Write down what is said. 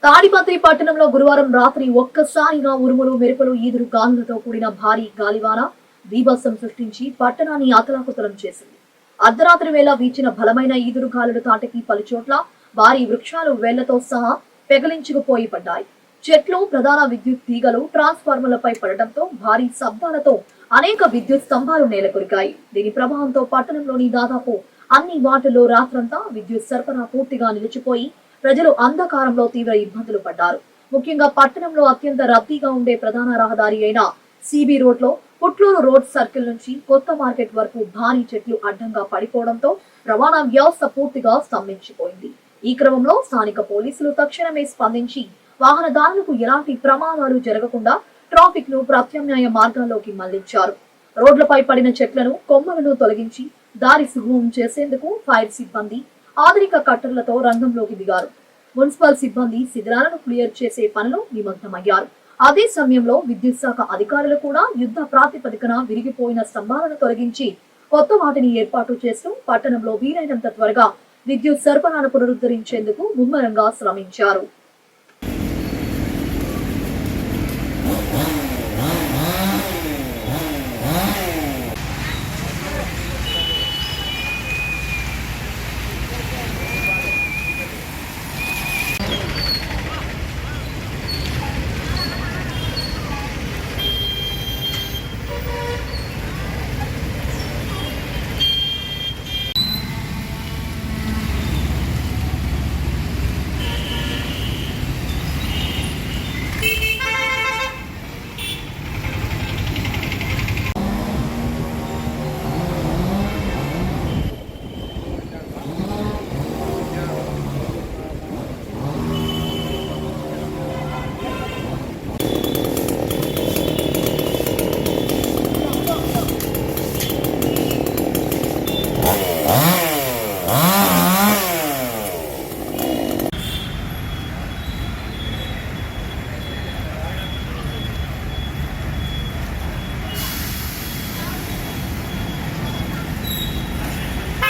తాడిపత్రి పట్టణంలో గురువారం రాత్రి ఒక్కసారిగా ఉరుములు మెరుపులు ఈదురు గాలులతో కూడిన భారీ గాలివాన బీభత్సం సృష్టించి పట్టణాన్ని అతలాకుతలం చేసింది. అర్ధరాత్రి వేళ వీచిన బలమైన ఈదురు గాలుల తాటికి పలుచోట్ల భారీ వృక్షాలు వేళ్లతో సహా పెగలించుకుపోయి పడ్డాయి. చెట్లు, ప్రధాన విద్యుత్ తీగలు, ట్రాన్స్ఫార్మర్లపై పడటంతో భారీ శబ్దాలతో అనేక విద్యుత్ స్తంభాలు నేలకొరికాయి. దీని ప్రభావంతో పట్టణంలోని దాదాపు అన్ని వార్డుల్లో రాత్రంతా విద్యుత్ సరఫరా పూర్తిగా నిలిచిపోయి ప్రజలు అంధకారంలో తీవ్ర ఇబ్బందులు పడ్డారు. ముఖ్యంగా పట్టణంలో అత్యంత రద్దీగా ఉండే ప్రధాన రహదారి అయిన సిబి రోడ్ లో పుట్లూరు రోడ్ సర్కిల్ నుంచి కొత్త మార్కెట్ వరకు భారీ చెట్లు అడ్డంగా పడిపోవడంతో రవాణా వ్యవస్థ పూర్తిగా స్తంభించిపోయింది. ఈ క్రమంలో స్థానిక పోలీసులు తక్షణమే స్పందించి వాహనదారులకు ఎలాంటి ప్రమాదాలు జరగకుండా ట్రాఫిక్ ను ప్రత్యామ్నాయ మార్గాల్లోకి మళ్లించారు. రోడ్లపై పడిన చెట్లను, కొమ్మలను తొలగించి దారి సుగమం చేసేందుకు ఫైర్ సిబ్బంది ఆధునిక కట్టర్లతో రంగంలోకి దిగారు. మున్సిపల్ సిబ్బంది శిథిలాలను క్లియర్ చేసే పనిలో నిమగ్నమయ్యారు. అదే సమయంలో విద్యుత్ శాఖ అధికారులు కూడా యుద్ధ ప్రాతిపదికన విరిగిపోయిన స్తంభాలను తొలగించి కొత్త వాటిని ఏర్పాటు చేస్తూ పట్టణంలో వీలైనంత త్వరగా విద్యుత్ సరఫరాను పునరుద్ధరించేందుకు ముమ్మరంగా శ్రమించారు.